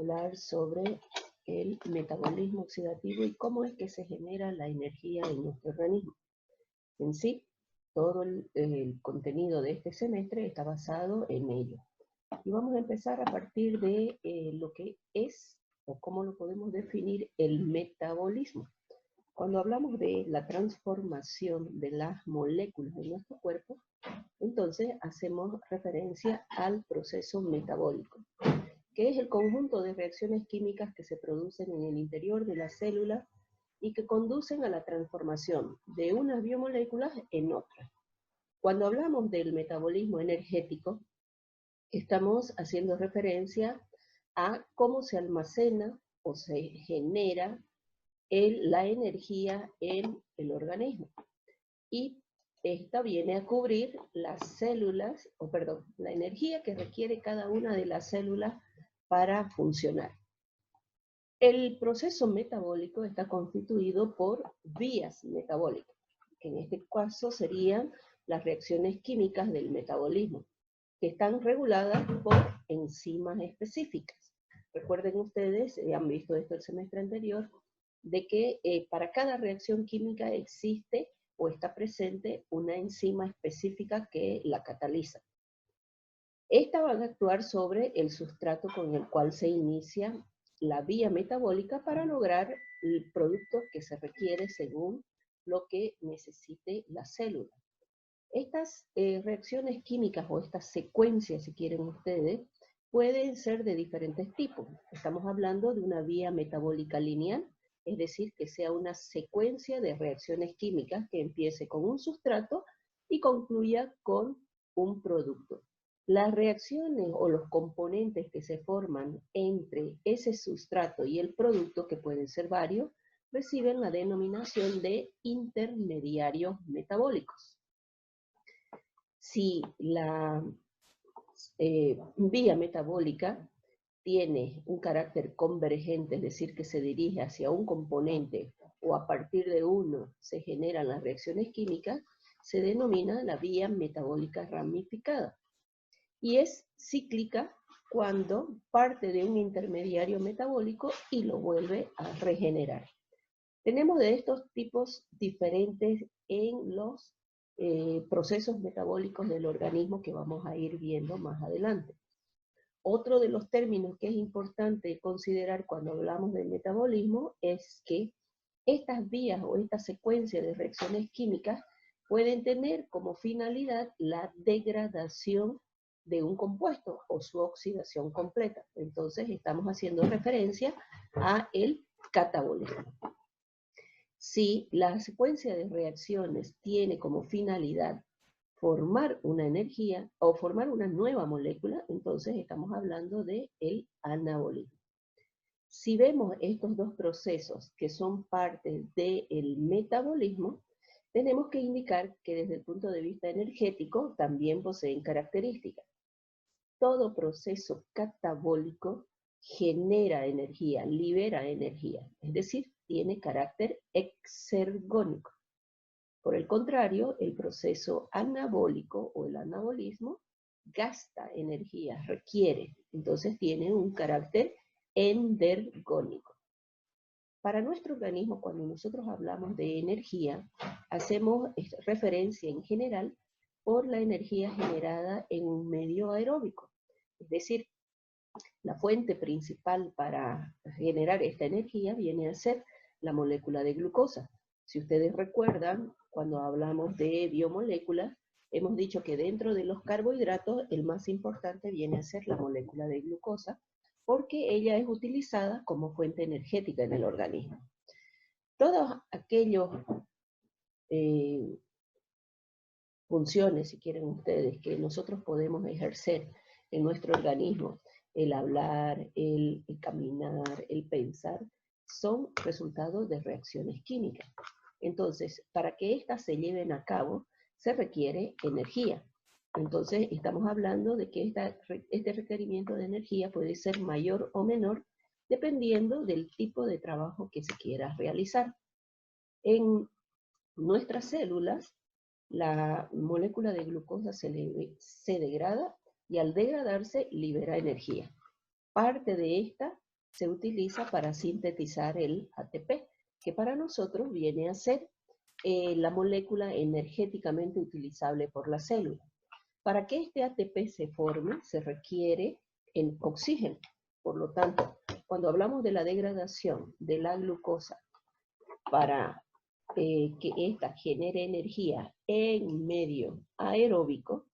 hablar sobre el metabolismo oxidativo y cómo es que se genera la energía en nuestro organismo. En sí, todo el contenido de este semestre está basado en ello. Y vamos a empezar a partir de lo que es o cómo lo podemos definir el metabolismo. Cuando hablamos de la transformación de las moléculas de nuestro cuerpo, entonces hacemos referencia al proceso metabólico, que es el conjunto de reacciones químicas que se producen en el interior de la célula y que conducen a la transformación de unas biomoléculas en otras. Cuando hablamos del metabolismo energético, estamos haciendo referencia a cómo se almacena o se genera la energía en el organismo. Y esta viene a cubrir las células, la energía que requiere cada una de las células para funcionar. El proceso metabólico está constituido por vías metabólicas, que en este caso serían las reacciones químicas del metabolismo, que están reguladas por enzimas específicas. Recuerden ustedes, han visto esto el semestre anterior, de que para cada reacción química existe o está presente una enzima específica que la cataliza. Esta va a actuar sobre el sustrato con el cual se inicia la vía metabólica para lograr el producto que se requiere según lo que necesite la célula. Estas reacciones químicas o estas secuencias, si quieren ustedes, pueden ser de diferentes tipos. Estamos hablando de una vía metabólica lineal, es decir, que sea una secuencia de reacciones químicas que empiece con un sustrato y concluya con un producto. Las reacciones o los componentes que se forman entre ese sustrato y el producto, que pueden ser varios, reciben la denominación de intermediarios metabólicos. Si la vía metabólica tiene un carácter convergente, es decir, que se dirige hacia un componente o a partir de uno se generan las reacciones químicas, se denomina la vía metabólica ramificada. Y es cíclica cuando parte de un intermediario metabólico y lo vuelve a regenerar. Tenemos de estos tipos diferentes en los procesos metabólicos del organismo que vamos a ir viendo más adelante. Otro de los términos que es importante considerar cuando hablamos del metabolismo es que estas vías o esta secuencia de reacciones químicas pueden tener como finalidad la degradación de un compuesto o su oxidación completa. Entonces estamos haciendo referencia a el catabolismo. Si la secuencia de reacciones tiene como finalidad formar una energía o formar una nueva molécula, entonces estamos hablando de el anabolismo. Si vemos estos dos procesos que son parte del metabolismo, tenemos que indicar que desde el punto de vista energético también poseen características. Todo proceso catabólico genera energía, libera energía, es decir, tiene carácter exergónico. Por el contrario, el proceso anabólico o el anabolismo gasta energía, requiere, entonces tiene un carácter endergónico. Para nuestro organismo, cuando nosotros hablamos de energía, hacemos referencia en general por la energía generada en un medio aeróbico. Es decir, la fuente principal para generar esta energía viene a ser la molécula de glucosa. Si ustedes recuerdan, cuando hablamos de biomoléculas, hemos dicho que dentro de los carbohidratos el más importante viene a ser la molécula de glucosa, porque ella es utilizada como fuente energética en el organismo. Todos aquellos funciones, si quieren ustedes, que nosotros podemos ejercer en nuestro organismo, el hablar, el caminar, el pensar, son resultados de reacciones químicas. Entonces, para que éstas se lleven a cabo, se requiere energía. Entonces, estamos hablando de que este requerimiento de energía puede ser mayor o menor, dependiendo del tipo de trabajo que se quiera realizar. En nuestras células, la molécula de glucosa se degrada y al degradarse libera energía. Parte de esta se utiliza para sintetizar el ATP, que para nosotros viene a ser la molécula energéticamente utilizable por la célula. Para que este ATP se forme, se requiere el oxígeno. Por lo tanto, cuando hablamos de la degradación de la glucosa para que ésta genere energía en medio aeróbico,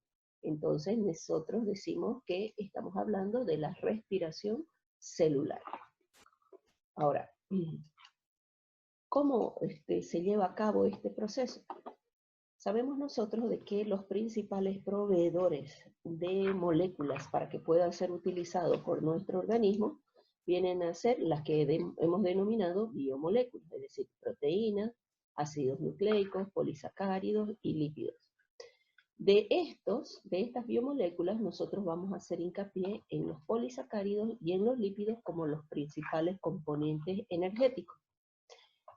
entonces nosotros decimos que estamos hablando de la respiración celular. Ahora, ¿cómo se lleva a cabo este proceso? Sabemos nosotros de que los principales proveedores de moléculas para que puedan ser utilizados por nuestro organismo vienen a ser las que hemos denominado biomoléculas, es decir, proteínas, ácidos nucleicos, polisacáridos y lípidos. De estas biomoléculas, nosotros vamos a hacer hincapié en los polisacáridos y en los lípidos como los principales componentes energéticos.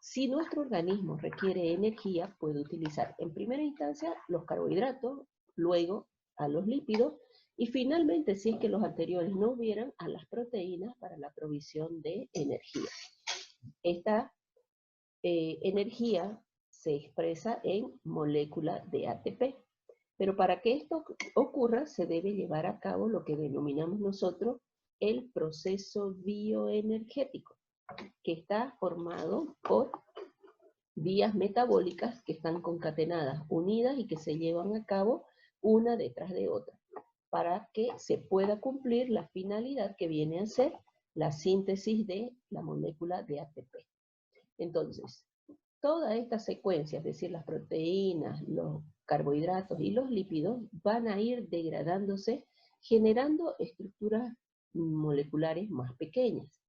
Si nuestro organismo requiere energía, puede utilizar en primera instancia los carbohidratos, luego a los lípidos y finalmente, si es que los anteriores no hubieran, a las proteínas para la provisión de energía. Esta energía se expresa en molécula de ATP. Pero para que esto ocurra, se debe llevar a cabo lo que denominamos nosotros el proceso bioenergético, que está formado por vías metabólicas que están concatenadas, unidas y que se llevan a cabo una detrás de otra, para que se pueda cumplir la finalidad que viene a ser la síntesis de la molécula de ATP. Entonces, toda esta secuencia, es decir, las proteínas, los carbohidratos y los lípidos, van a ir degradándose, generando estructuras moleculares más pequeñas.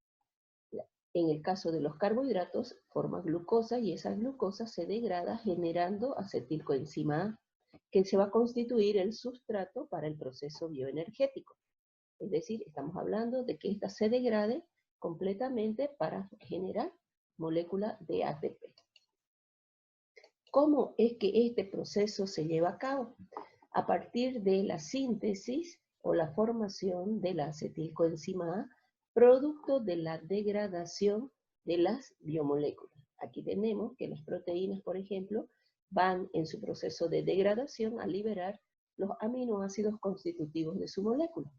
En el caso de los carbohidratos, forma glucosa y esa glucosa se degrada generando acetilcoenzima A, que se va a constituir el sustrato para el proceso bioenergético. Es decir, estamos hablando de que ésta se degrade completamente para generar molécula de ATP. ¿Cómo es que este proceso se lleva a cabo? A partir de la síntesis o la formación de la acetilcoenzima A, producto de la degradación de las biomoléculas. Aquí tenemos que las proteínas, por ejemplo, van en su proceso de degradación a liberar los aminoácidos constitutivos de su molécula.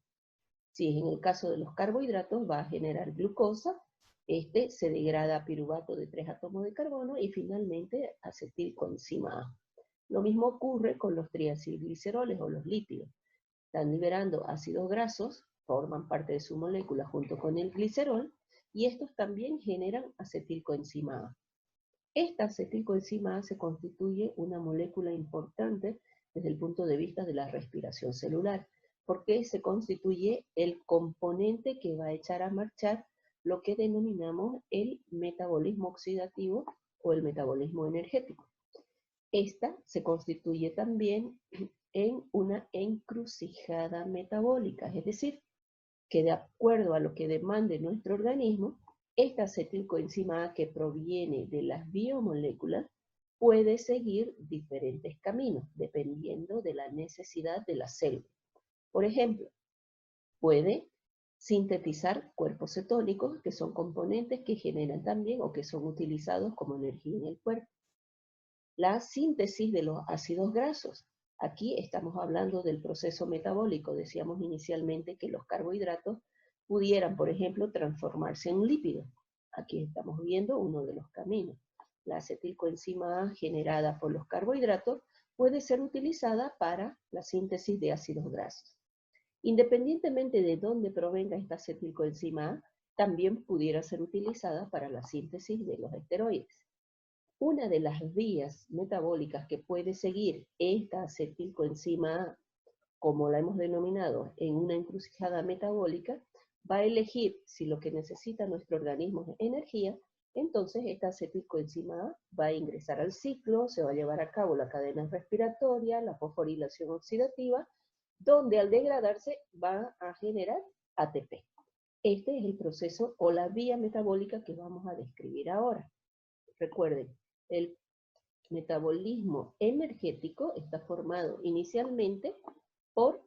Si es en el caso de los carbohidratos, va a generar glucosa, se degrada a piruvato de 3 átomos de carbono y finalmente acetilcoenzima A. Lo mismo ocurre con los triacilgliceroles o los lípidos. Están liberando ácidos grasos, forman parte de su molécula junto con el glicerol, y estos también generan acetilcoenzima A. Esta acetilcoenzima A se constituye una molécula importante desde el punto de vista de la respiración celular, porque se constituye el componente que va a echar a marchar lo que denominamos el metabolismo oxidativo o el metabolismo energético. Esta se constituye también en una encrucijada metabólica, es decir, que de acuerdo a lo que demande nuestro organismo, esta acetilcoenzima A que proviene de las biomoléculas puede seguir diferentes caminos, dependiendo de la necesidad de la célula. Por ejemplo, puede sintetizar cuerpos cetónicos, que son componentes que generan también o que son utilizados como energía en el cuerpo. La síntesis de los ácidos grasos. Aquí estamos hablando del proceso metabólico. Decíamos inicialmente que los carbohidratos pudieran, por ejemplo, transformarse en lípidos. Aquí estamos viendo uno de los caminos. La acetilcoenzima A generada por los carbohidratos puede ser utilizada para la síntesis de ácidos grasos. Independientemente de dónde provenga esta acetilcoenzima A, también pudiera ser utilizada para la síntesis de los esteroides. Una de las vías metabólicas que puede seguir esta acetilcoenzima A, como la hemos denominado en una encrucijada metabólica, va a elegir si lo que necesita nuestro organismo es energía, entonces esta acetilcoenzima A va a ingresar al ciclo, se va a llevar a cabo la cadena respiratoria, la fosforilación oxidativa, donde al degradarse va a generar ATP. Este es el proceso o la vía metabólica que vamos a describir ahora. Recuerden, el metabolismo energético está formado inicialmente por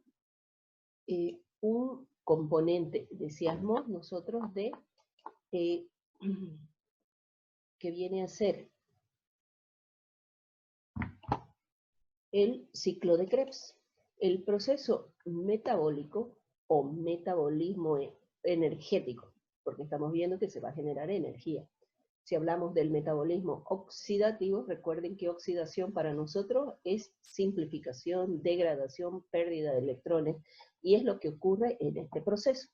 un componente, decíamos nosotros, de que viene a ser el ciclo de Krebs. El proceso metabólico o metabolismo energético, porque estamos viendo que se va a generar energía. Si hablamos del metabolismo oxidativo, recuerden que oxidación para nosotros es simplificación, degradación, pérdida de electrones, y es lo que ocurre en este proceso.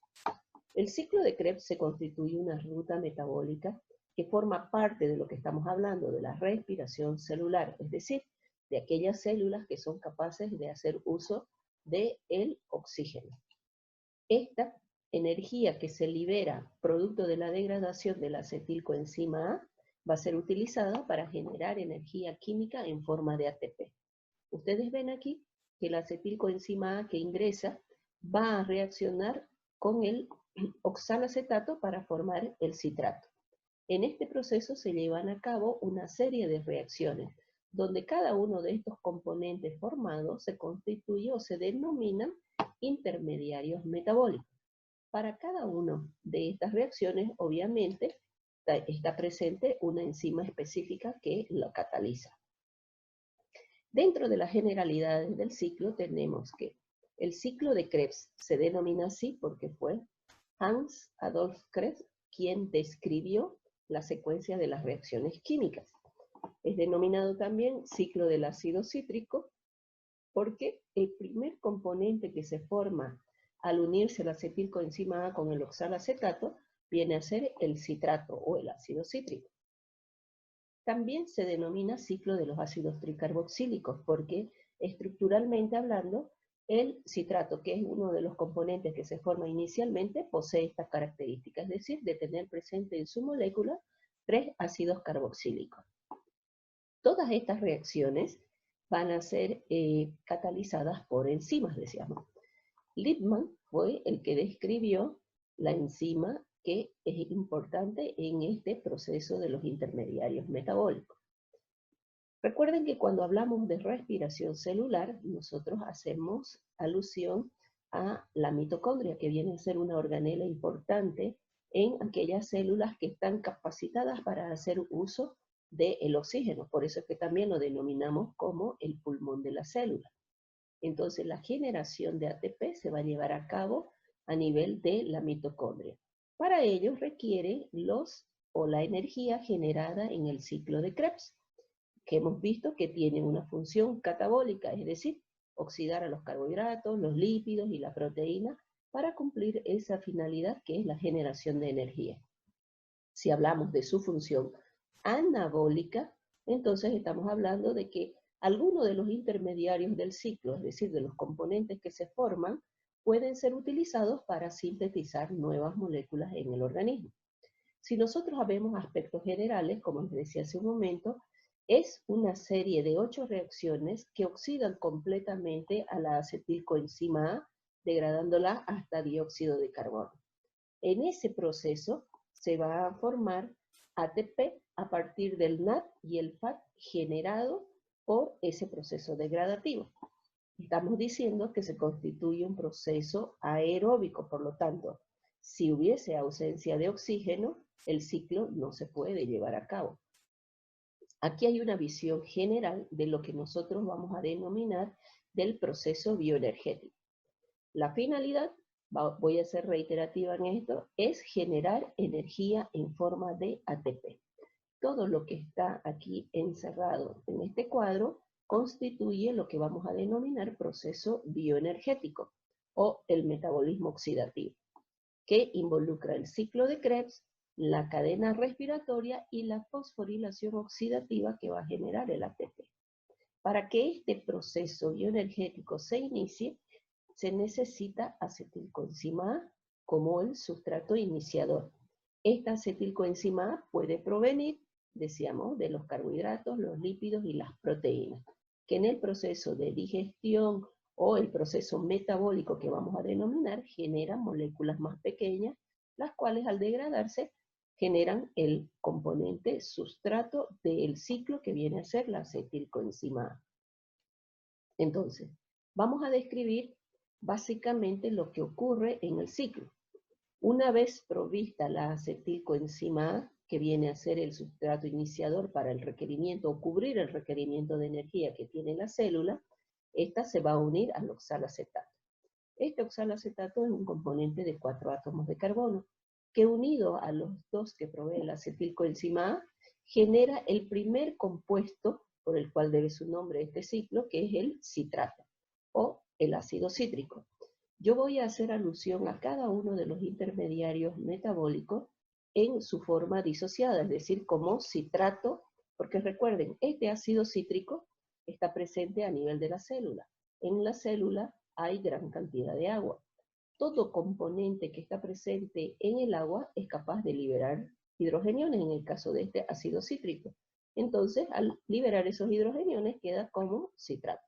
El ciclo de Krebs se constituye una ruta metabólica que forma parte de lo que estamos hablando, de la respiración celular, es decir, de aquellas células que son capaces de hacer uso del oxígeno. Esta energía que se libera producto de la degradación de la acetilcoenzima A va a ser utilizada para generar energía química en forma de ATP. Ustedes ven aquí que la acetilcoenzima A que ingresa va a reaccionar con el oxalacetato para formar el citrato. En este proceso se llevan a cabo una serie de reacciones, donde cada uno de estos componentes formados se constituye o se denominan intermediarios metabólicos. Para cada una de estas reacciones, obviamente, está presente una enzima específica que lo cataliza. Dentro de las generalidades del ciclo tenemos que el ciclo de Krebs se denomina así porque fue Hans Adolf Krebs quien describió la secuencia de las reacciones químicas. Es denominado también ciclo del ácido cítrico porque el primer componente que se forma al unirse la acetilcoenzima A con el oxalacetato viene a ser el citrato o el ácido cítrico. También se denomina ciclo de los ácidos tricarboxílicos porque estructuralmente hablando, el citrato, que es uno de los componentes que se forma inicialmente, posee estas características, es decir, de tener presente en su molécula 3 ácidos carboxílicos. Todas estas reacciones van a ser catalizadas por enzimas, decíamos. Lippmann fue el que describió la enzima que es importante en este proceso de los intermediarios metabólicos. Recuerden que cuando hablamos de respiración celular, nosotros hacemos alusión a la mitocondria, que viene a ser una organela importante en aquellas células que están capacitadas para hacer uso del oxígeno. Por eso es que también lo denominamos como el pulmón de la célula. Entonces la generación de ATP se va a llevar a cabo a nivel de la mitocondria. Para ello requiere la energía generada en el ciclo de Krebs, que hemos visto que tiene una función catabólica, es decir, oxidar a los carbohidratos, los lípidos y la proteína para cumplir esa finalidad que es la generación de energía. Si hablamos de su función anabólica, entonces estamos hablando de que algunos de los intermediarios del ciclo, es decir, de los componentes que se forman, pueden ser utilizados para sintetizar nuevas moléculas en el organismo. Si nosotros vemos aspectos generales, como les decía hace un momento, es una serie de 8 reacciones que oxidan completamente a la acetilcoenzima A, degradándola hasta dióxido de carbono. En ese proceso se va a formar ATP a partir del NAD y el FAT generado por ese proceso degradativo. Estamos diciendo que se constituye un proceso aeróbico, por lo tanto, si hubiese ausencia de oxígeno, el ciclo no se puede llevar a cabo. Aquí hay una visión general de lo que nosotros vamos a denominar del proceso bioenergético. La finalidad, voy a ser reiterativa en esto, es generar energía en forma de ATP. Todo lo que está aquí encerrado en este cuadro constituye lo que vamos a denominar proceso bioenergético o el metabolismo oxidativo, que involucra el ciclo de Krebs, la cadena respiratoria y la fosforilación oxidativa que va a generar el ATP. Para que este proceso bioenergético se inicie, se necesita acetilcoenzima A como el sustrato iniciador. Esta acetilcoenzima A puede provenir, decíamos, de los carbohidratos, los lípidos y las proteínas, que en el proceso de digestión o el proceso metabólico que vamos a denominar, generan moléculas más pequeñas, las cuales al degradarse generan el componente sustrato del ciclo que viene a ser la acetilcoenzima A. Entonces, vamos a describir básicamente lo que ocurre en el ciclo. Una vez provista la acetilcoenzima A, que viene a ser el sustrato iniciador para el requerimiento o cubrir el requerimiento de energía que tiene la célula, esta se va a unir al oxalacetato. Este oxalacetato es un componente de 4 átomos de carbono, que unido a los 2 que provee la acetilcoenzima A, genera el primer compuesto por el cual debe su nombre este ciclo, que es el citrato, o el ácido cítrico. Yo voy a hacer alusión a cada uno de los intermediarios metabólicos en su forma disociada, es decir, como citrato, porque recuerden, este ácido cítrico está presente a nivel de la célula. En la célula hay gran cantidad de agua. Todo componente que está presente en el agua es capaz de liberar hidrogeniones, en el caso de este ácido cítrico. Entonces, al liberar esos hidrogeniones, queda como citrato.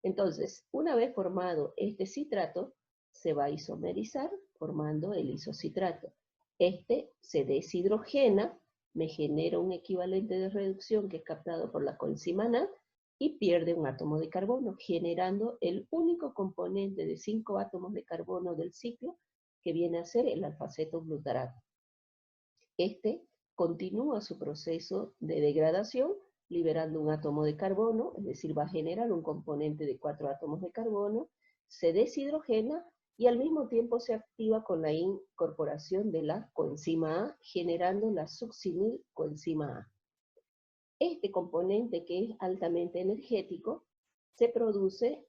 Entonces, una vez formado este citrato, se va a isomerizar formando el isocitrato. Este se deshidrogena, me genera un equivalente de reducción que es captado por la coenzima NAD y pierde un átomo de carbono, generando el único componente de 5 átomos de carbono del ciclo, que viene a ser el alfa-cetoglutarato. Este continúa su proceso de degradación liberando un átomo de carbono, es decir, va a generar un componente de 4 átomos de carbono, se deshidrogena y al mismo tiempo se activa con la incorporación de la coenzima A, generando la succinilcoenzima A. Este componente, que es altamente energético, se produce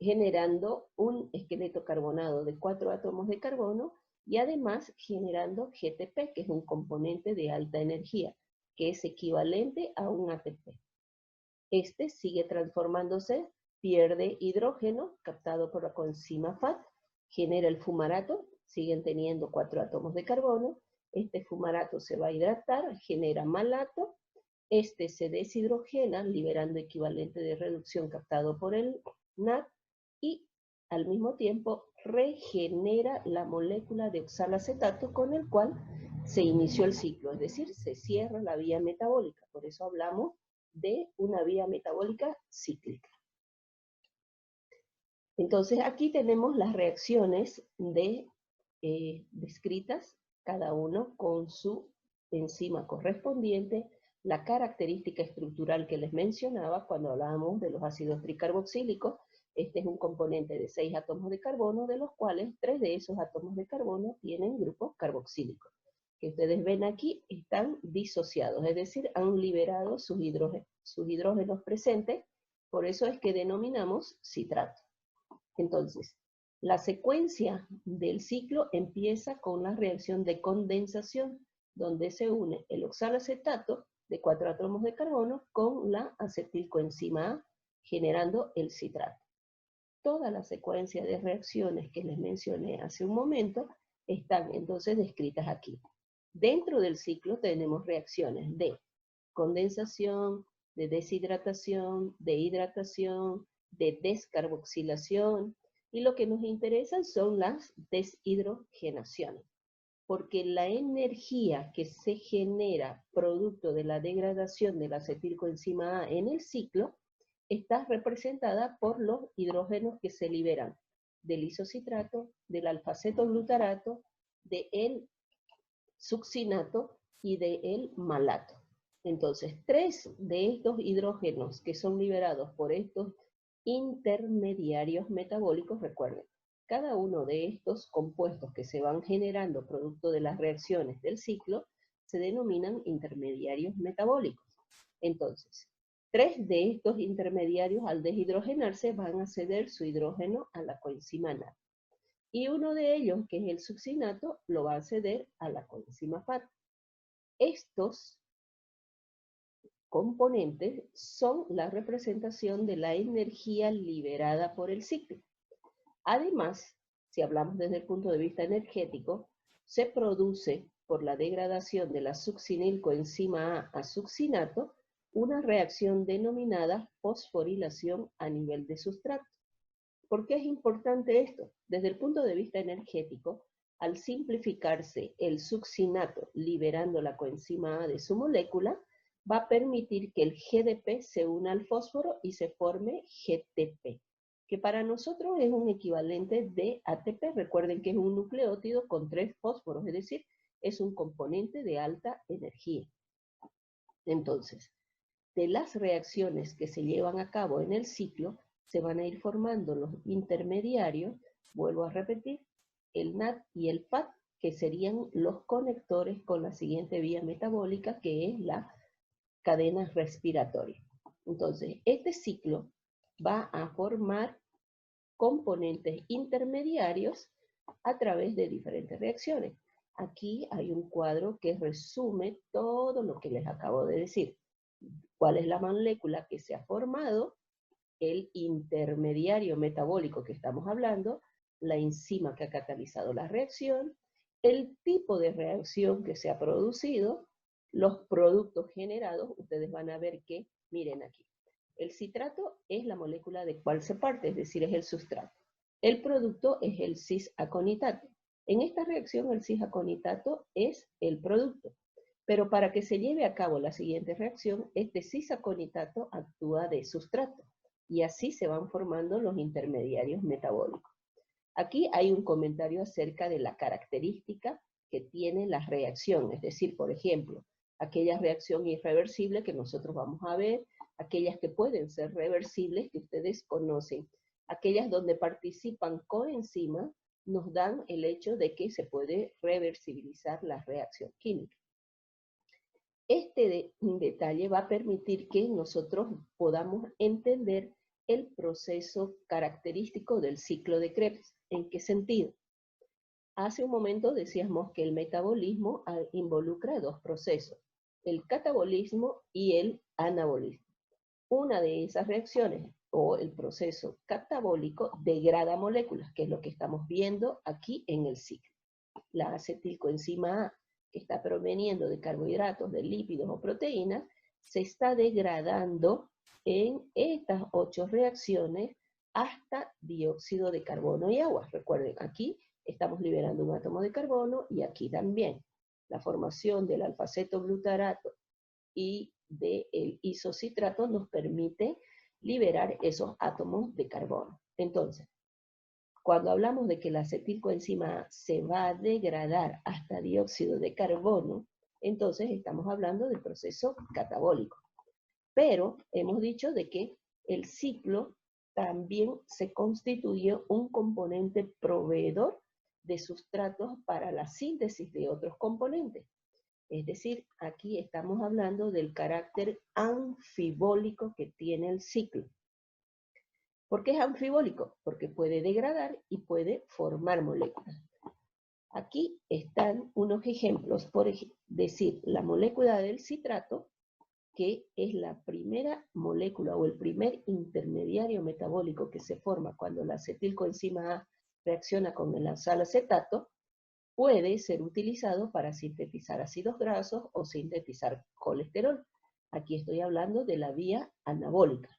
generando un esqueleto carbonado de 4 átomos de carbono y además generando GTP, que es un componente de alta energía, que es equivalente a un ATP. Este sigue transformándose, pierde hidrógeno, captado por la coenzima FAT, genera el fumarato, siguen teniendo 4 átomos de carbono, este fumarato se va a hidratar, genera malato, este se deshidrogena, liberando equivalente de reducción captado por el NAD, y al mismo tiempo regenera la molécula de oxalacetato con el cual se inició el ciclo, es decir, se cierra la vía metabólica. Por eso hablamos de una vía metabólica cíclica. Entonces aquí tenemos las reacciones descritas, cada uno con su enzima correspondiente, la característica estructural que les mencionaba cuando hablábamos de los ácidos tricarboxílicos. Este es un componente de 6 átomos de carbono, de los cuales 3 de esos átomos de carbono tienen grupos carboxílicos. Que ustedes ven aquí están disociados, es decir, han liberado sus hidrógenos presentes, por eso es que denominamos citrato. Entonces, la secuencia del ciclo empieza con la reacción de condensación, donde se une el oxalacetato de 4 átomos de carbono con la acetilcoenzima A, generando el citrato. Toda la secuencia de reacciones que les mencioné hace un momento están entonces descritas aquí. Dentro del ciclo tenemos reacciones de condensación, de deshidratación, de hidratación, de descarboxilación, y lo que nos interesa son las deshidrogenaciones, porque la energía que se genera producto de la degradación de la acetilcoenzima A en el ciclo está representada por los hidrógenos que se liberan del isocitrato, del alfa-cetoglutarato, del succinato y del malato. Entonces, 3 de estos hidrógenos que son liberados por estos intermediarios metabólicos, recuerden, cada uno de estos compuestos que se van generando producto de las reacciones del ciclo se denominan intermediarios metabólicos. Entonces, 3 de estos intermediarios al deshidrogenarse van a ceder su hidrógeno a la coenzima NAD. Y uno de ellos, que es el succinato, lo va a ceder a la coenzima FAT. Estos componentes son la representación de la energía liberada por el ciclo. Además, si hablamos desde el punto de vista energético, se produce por la degradación de la succinilcoenzima A succinato una reacción denominada fosforilación a nivel de sustrato. ¿Por qué es importante esto? Desde el punto de vista energético, al simplificarse el succinato liberando la coenzima A de su molécula, va a permitir que el GDP se una al fósforo y se forme GTP. que para nosotros es un equivalente de ATP. Recuerden que es un nucleótido con 3 fósforos, es decir, es un componente de alta energía. Entonces, de las reacciones que se llevan a cabo en el ciclo, se van a ir formando los intermediarios, vuelvo a repetir, el NAD y el PAD, que serían los conectores con la siguiente vía metabólica, que es la cadena respiratoria. Entonces, este ciclo va a formar componentes intermediarios a través de diferentes reacciones. Aquí hay un cuadro que resume todo lo que les acabo de decir. ¿Cuál es la molécula que se ha formado? El intermediario metabólico que estamos hablando, la enzima que ha catalizado la reacción, el tipo de reacción que se ha producido, los productos generados. Ustedes van a ver que, miren aquí, el citrato es la molécula de cual se parte, es decir, es el sustrato. El producto es el cis-aconitato. En esta reacción el cis-aconitato es el producto. Pero para que se lleve a cabo la siguiente reacción, este cis-aconitato actúa de sustrato. Y así se van formando los intermediarios metabólicos. Aquí hay un comentario acerca de la característica que tiene la reacción. Es decir, por ejemplo, aquella reacción irreversible que nosotros vamos a ver, aquellas que pueden ser reversibles que ustedes conocen, aquellas donde participan coenzimas, nos dan el hecho de que se puede reversibilizar la reacción química. Este detalle va a permitir que nosotros podamos entender el proceso característico del ciclo de Krebs. ¿En qué sentido? Hace un momento decíamos que el metabolismo involucra dos procesos, el catabolismo y el anabolismo. Una de esas reacciones, o el proceso catabólico, degrada moléculas, que es lo que estamos viendo aquí en el ciclo. La acetilcoenzima A, que está proveniendo de carbohidratos, de lípidos o proteínas, se está degradando en estas 8 reacciones hasta dióxido de carbono y agua. Recuerden, aquí estamos liberando un átomo de carbono y aquí también. La formación del alfa-cetoglutarato y del isocitrato nos permite liberar esos átomos de carbono. Entonces, cuando hablamos de que la acetilcoenzima A se va a degradar hasta dióxido de carbono, entonces estamos hablando del proceso catabólico. Pero hemos dicho de que el ciclo también se constituye un componente proveedor de sustratos para la síntesis de otros componentes. Es decir, aquí estamos hablando del carácter anfibólico que tiene el ciclo. ¿Por qué es anfibólico? Porque puede degradar y puede formar moléculas. Aquí están unos ejemplos, por decir, la molécula del citrato, que es la primera molécula o el primer intermediario metabólico que se forma cuando la acetilcoenzima A reacciona con el oxalacetato, puede ser utilizado para sintetizar ácidos grasos o sintetizar colesterol. Aquí estoy hablando de la vía anabólica.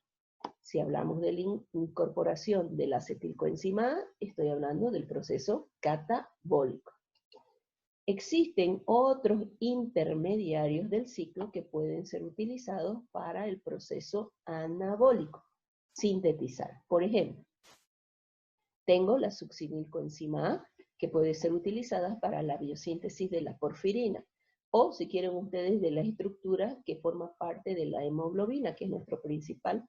Si hablamos de la incorporación de la acetilcoenzima A, estoy hablando del proceso catabólico. Existen otros intermediarios del ciclo que pueden ser utilizados para el proceso anabólico, sintetizar. Por ejemplo, tengo la succinilcoenzima A, que puede ser utilizada para la biosíntesis de la porfirina, o si quieren ustedes de la estructura que forma parte de la hemoglobina, que es nuestro principal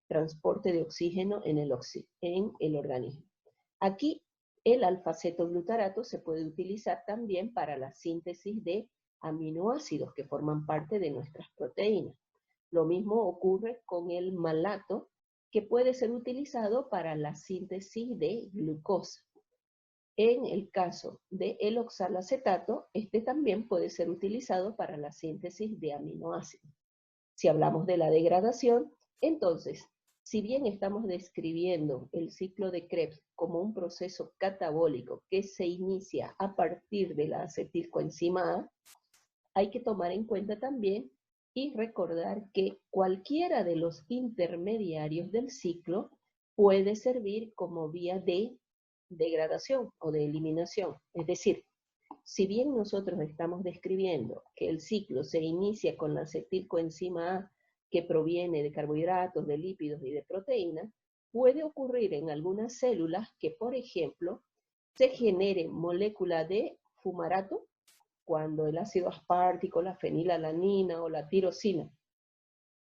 transporte de oxígeno en el organismo. Aquí el alfa-cetoglutarato se puede utilizar también para la síntesis de aminoácidos que forman parte de nuestras proteínas. Lo mismo ocurre con el malato, que puede ser utilizado para la síntesis de glucosa. En el caso del oxalacetato, este también puede ser utilizado para la síntesis de aminoácidos. Si hablamos de la degradación, entonces, si bien estamos describiendo el ciclo de Krebs como un proceso catabólico que se inicia a partir de la acetilcoenzima A, hay que tomar en cuenta también y recordar que cualquiera de los intermediarios del ciclo puede servir como vía de degradación o de eliminación. Es decir, si bien nosotros estamos describiendo que el ciclo se inicia con la acetilcoenzima A, que proviene de carbohidratos, de lípidos y de proteínas, puede ocurrir en algunas células que, por ejemplo, se genere molécula de fumarato cuando el ácido aspartico, la fenilalanina o la tirosina,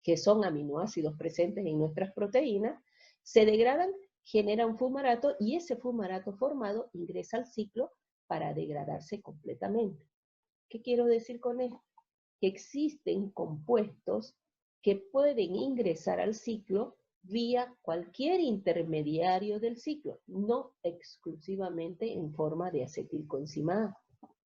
que son aminoácidos presentes en nuestras proteínas, se degradan, generan fumarato y ese fumarato formado ingresa al ciclo para degradarse completamente. ¿Qué quiero decir con esto? Que existen compuestos que pueden ingresar al ciclo vía cualquier intermediario del ciclo, no exclusivamente en forma de acetilcoenzima A.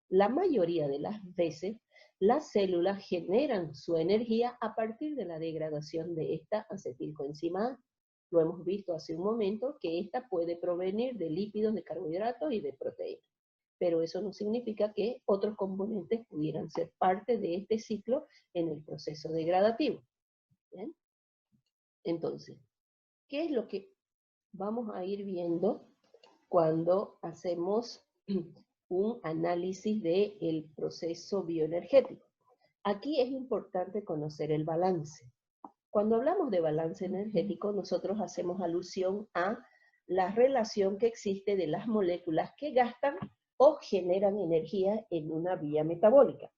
La mayoría de las veces, las células generan su energía a partir de la degradación de esta acetilcoenzima A. Lo hemos visto hace un momento que esta puede provenir de lípidos, de carbohidratos y de proteínas. Pero eso no significa que otros componentes pudieran ser parte de este ciclo en el proceso degradativo. ¿Bien? Entonces, ¿qué es lo que vamos a ir viendo cuando hacemos un análisis del proceso bioenergético? Aquí es importante conocer el balance. Cuando hablamos de balance energético, nosotros hacemos alusión a la relación que existe de las moléculas que gastan o generan energía en una vía metabólica.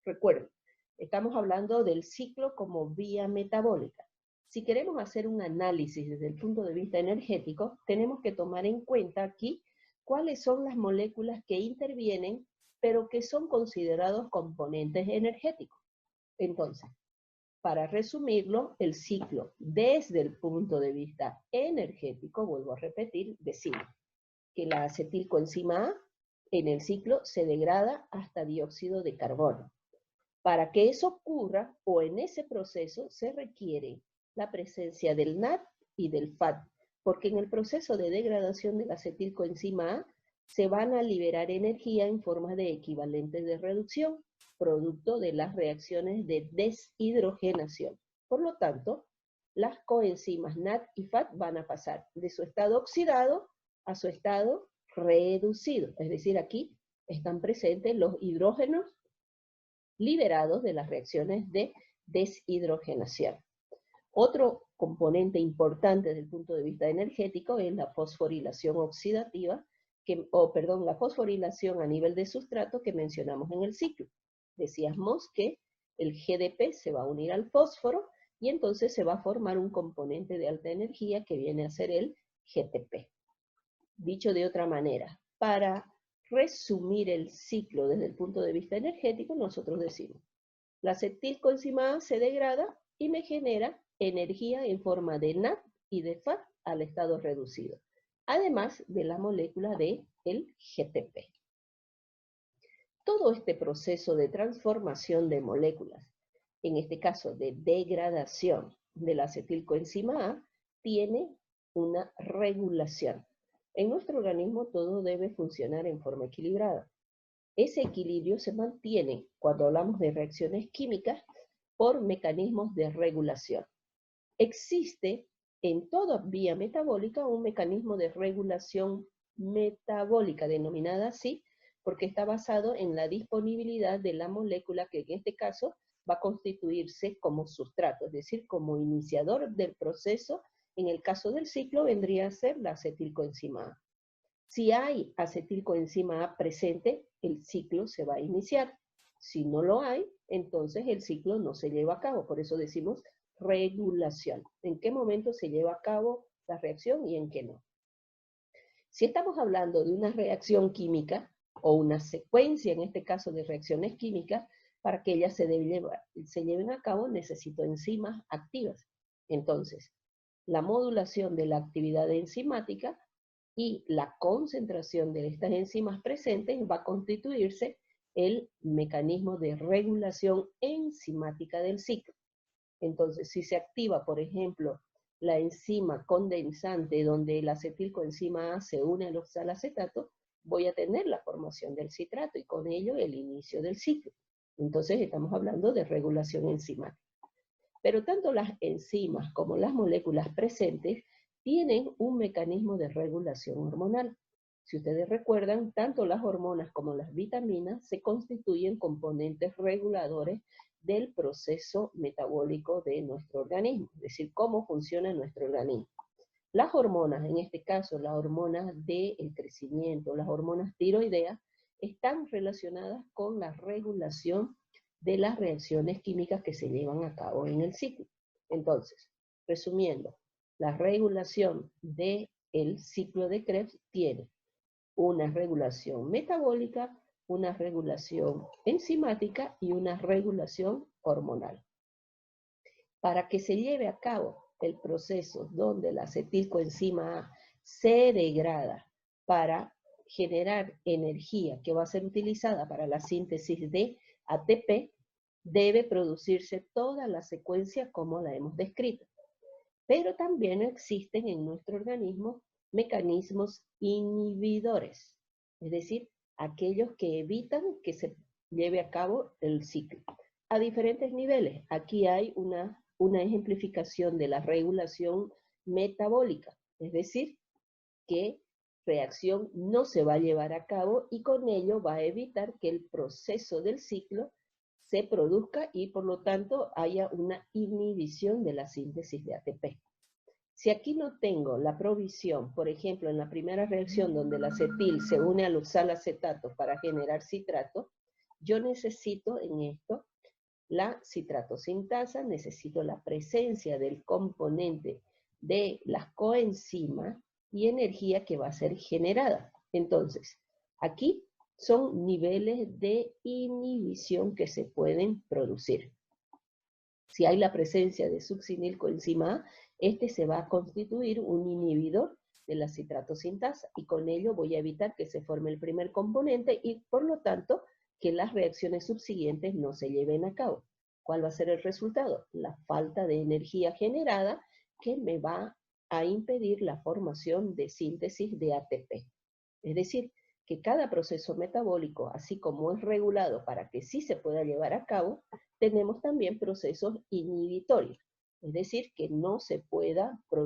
Recuerden, estamos hablando del ciclo como vía metabólica. Si queremos hacer un análisis desde el punto de vista energético, tenemos que tomar en cuenta aquí cuáles son las moléculas que intervienen, pero que son considerados componentes energéticos. Entonces, para resumirlo, el ciclo desde el punto de vista energético, vuelvo a repetir, decimos que la acetilcoenzima A en el ciclo se degrada hasta dióxido de carbono. Para que eso ocurra, o en ese proceso, se requiere la presencia del NAD y del FAD, porque en el proceso de degradación de la acetilcoenzima A se van a liberar energía en forma de equivalentes de reducción, producto de las reacciones de deshidrogenación. Por lo tanto, las coenzimas NAD y FAD van a pasar de su estado oxidado a su estado reducido. Es decir, aquí están presentes los hidrógenos liberados de las reacciones de deshidrogenación. Otro componente importante desde el punto de vista energético es la fosforilación oxidativa, la fosforilación a nivel de sustrato que mencionamos en el ciclo. Decíamos que el GDP se va a unir al fósforo y entonces se va a formar un componente de alta energía que viene a ser el GTP. Dicho de otra manera, para resumir el ciclo desde el punto de vista energético, nosotros decimos, la acetilcoenzima A se degrada y me genera energía en forma de NAD y de FAD al estado reducido, además de la molécula de el GTP. Todo este proceso de transformación de moléculas, en este caso de degradación de la acetilcoenzima A, tiene una regulación. En nuestro organismo todo debe funcionar en forma equilibrada. Ese equilibrio se mantiene cuando hablamos de reacciones químicas por mecanismos de regulación. Existe en toda vía metabólica un mecanismo de regulación metabólica, denominada así, porque está basado en la disponibilidad de la molécula que en este caso va a constituirse como sustrato, es decir, como iniciador del proceso. En el caso del ciclo vendría a ser la acetilcoenzima A. Si hay acetilcoenzima A presente, el ciclo se va a iniciar. Si no lo hay, entonces el ciclo no se lleva a cabo. Por eso decimos regulación. ¿En qué momento se lleva a cabo la reacción y en qué no? Si estamos hablando de una reacción química o una secuencia, en este caso de reacciones químicas, para que ellas se lleven a cabo necesito enzimas activas. Entonces, la modulación de la actividad enzimática y la concentración de estas enzimas presentes va a constituirse el mecanismo de regulación enzimática del ciclo. Entonces, si se activa, por ejemplo, la enzima condensante donde el acetilcoenzima A se une al oxalacetato, voy a tener la formación del citrato y con ello el inicio del ciclo. Entonces estamos hablando de regulación enzimática. Pero tanto las enzimas como las moléculas presentes tienen un mecanismo de regulación hormonal. Si ustedes recuerdan, tanto las hormonas como las vitaminas se constituyen componentes reguladores del proceso metabólico de nuestro organismo, es decir, cómo funciona nuestro organismo. Las hormonas, en este caso las hormonas del crecimiento, las hormonas tiroideas, están relacionadas con la regulación de las reacciones químicas que se llevan a cabo en el ciclo. Entonces, resumiendo, la regulación del ciclo de Krebs tiene una regulación metabólica, una regulación enzimática y una regulación hormonal. Para que se lleve a cabo el proceso donde la acetilcoenzima A se degrada para generar energía que va a ser utilizada para la síntesis de ATP, debe producirse toda la secuencia como la hemos descrito. Pero también existen en nuestro organismo mecanismos inhibidores, es decir, aquellos que evitan que se lleve a cabo el ciclo. A diferentes niveles, aquí hay una ejemplificación de la regulación metabólica, es decir, que reacción no se va a llevar a cabo y con ello va a evitar que el proceso del ciclo se produzca y por lo tanto haya una inhibición de la síntesis de ATP. Si aquí no tengo la provisión, por ejemplo, en la primera reacción donde el acetil se une al oxalacetato para generar citrato, yo necesito en esto la citratosintasa, necesito la presencia del componente de las coenzimas y energía que va a ser generada. Entonces, aquí son niveles de inhibición que se pueden producir. Si hay la presencia de succinilcoenzima A, este se va a constituir un inhibidor de la citratosintasa y con ello voy a evitar que se forme el primer componente y por lo tanto que las reacciones subsiguientes no se lleven a cabo. ¿Cuál va a ser el resultado? La falta de energía generada que me va a impedir la formación de síntesis de ATP. Es decir, que cada proceso metabólico, así como es regulado para que sí se pueda llevar a cabo, tenemos también procesos inhibitorios, es decir, que no se pueda producir